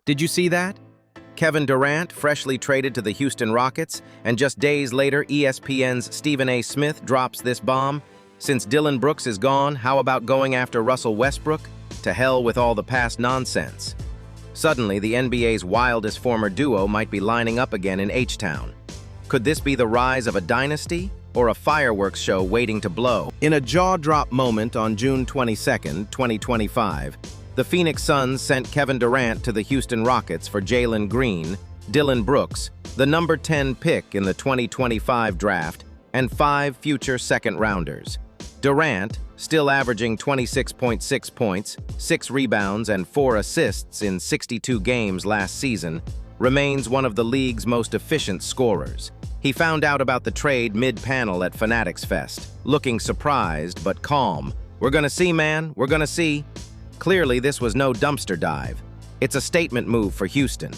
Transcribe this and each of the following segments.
Did you see that? Kevin Durant freshly traded to the Houston Rockets, and just days later, ESPN's Stephen A. Smith drops this bomb. Since Dillon Brooks is gone, how about going after Russell Westbrook? To hell with all the past nonsense. Suddenly, the NBA's wildest former duo might be lining up again in H-Town. Could this be the rise of a dynasty, or a fireworks show waiting to blow? In a jaw-drop moment on June 22, 2025, the Phoenix Suns sent Kevin Durant to the Houston Rockets for Jalen Green, Dillon Brooks, the number 10 pick in the 2025 draft, and 5 future second-rounders. Durant, still averaging 26.6 points, 6 rebounds, and 4 assists in 62 games last season, remains one of the league's most efficient scorers. He found out about the trade mid-panel at Fanatics Fest, looking surprised but calm. "We're gonna see, man, we're gonna see." Clearly, this was no dumpster dive. It's a statement move for Houston.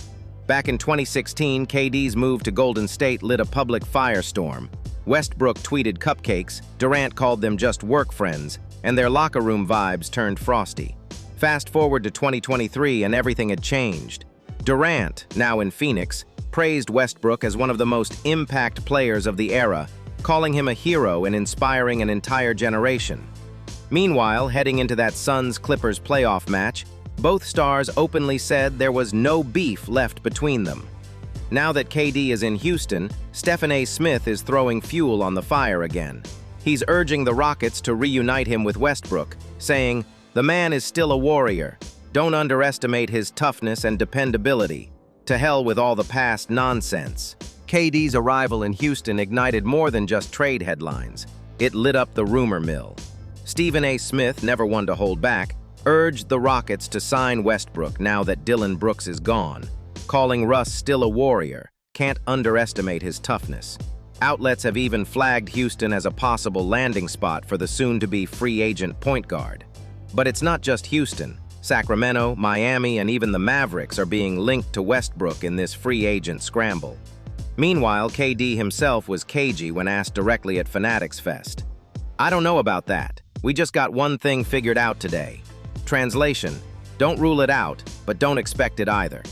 Back in 2016, KD's move to Golden State lit a public firestorm. Westbrook tweeted cupcakes, Durant called them just work friends, and their locker room vibes turned frosty. Fast forward to 2023 and everything had changed. Durant, now in Phoenix, praised Westbrook as one of the most impact players of the era, calling him a hero and inspiring an entire generation. Meanwhile, heading into that Suns-Clippers playoff match, both stars openly said there was no beef left between them. Now that KD is in Houston, Stephen A. Smith is throwing fuel on the fire again. He's urging the Rockets to reunite him with Westbrook, saying, "The man is still a warrior. Don't underestimate his toughness and dependability. To hell with all the past nonsense." KD's arrival in Houston ignited more than just trade headlines. It lit up the rumor mill. Stephen A. Smith, never one to hold back, urged the Rockets to sign Westbrook now that Dillon Brooks is gone, calling Russ still a warrior, can't underestimate his toughness. Outlets have even flagged Houston as a possible landing spot for the soon-to-be free agent point guard. But it's not just Houston. Sacramento, Miami, and even the Mavericks are being linked to Westbrook in this free agent scramble. Meanwhile, KD himself was cagey when asked directly at Fanatics Fest. "I don't know about that. We just got one thing figured out today." Translation: don't rule it out, but don't expect it either.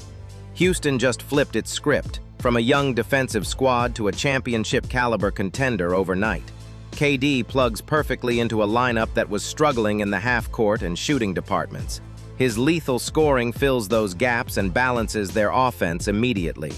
Houston just flipped its script, from a young defensive squad to a championship-caliber contender overnight. KD plugs perfectly into a lineup that was struggling in the half-court and shooting departments. His lethal scoring fills those gaps and balances their offense immediately.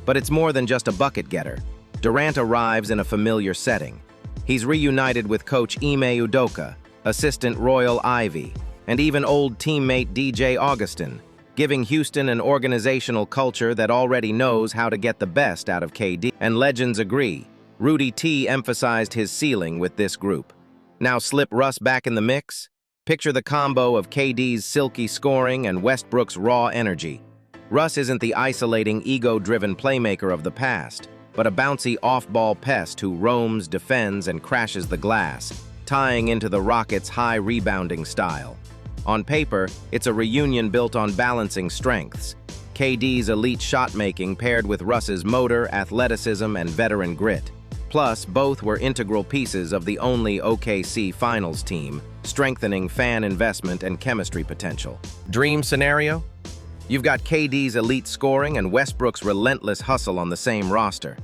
But it's more than just a bucket-getter. Durant arrives in a familiar setting. He's reunited with coach Ime Udoka, assistant Royal Ivy, and even old teammate DJ Augustin, giving Houston an organizational culture that already knows how to get the best out of KD. And legends agree. Rudy T emphasized his ceiling with this group. Now slip Russ back in the mix? Picture the combo of KD's silky scoring and Westbrook's raw energy. Russ isn't the isolating, ego-driven playmaker of the past, but a bouncy off-ball pest who roams, defends, and crashes the glass, tying into the Rockets' high rebounding style. On paper, it's a reunion built on balancing strengths. KD's elite shot-making paired with Russ's motor, athleticism, and veteran grit. Plus, both were integral pieces of the only OKC Finals team, strengthening fan investment and chemistry potential. Dream scenario? You've got KD's elite scoring and Westbrook's relentless hustle on the same roster.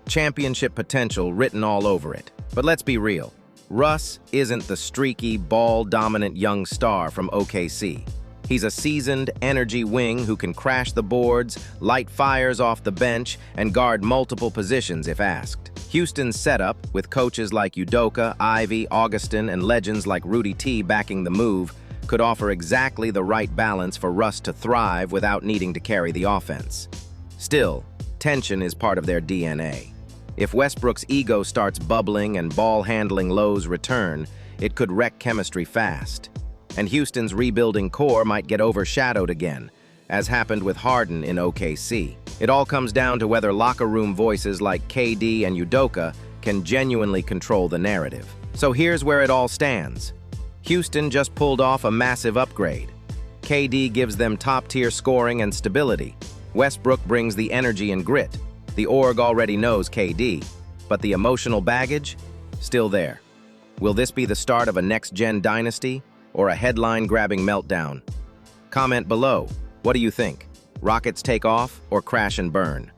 Championship potential written all over it. But let's be real. Russ isn't the streaky, ball-dominant young star from OKC. He's a seasoned, energy wing who can crash the boards, light fires off the bench, and guard multiple positions if asked. Houston's setup, with coaches like Udoka, Ivy, Augustin, and legends like Rudy T backing the move, could offer exactly the right balance for Russ to thrive without needing to carry the offense. Still, tension is part of their DNA. If Westbrook's ego starts bubbling and ball-handling lows return, it could wreck chemistry fast. And Houston's rebuilding core might get overshadowed again, as happened with Harden in OKC. It all comes down to whether locker room voices like KD and Udoka can genuinely control the narrative. So here's where it all stands. Houston just pulled off a massive upgrade. KD gives them top-tier scoring and stability. Westbrook brings the energy and grit. The org already knows KD, but the emotional baggage? Still there. Will this be the start of a next-gen dynasty or a headline-grabbing meltdown? Comment below. What do you think? Rockets take off or crash and burn?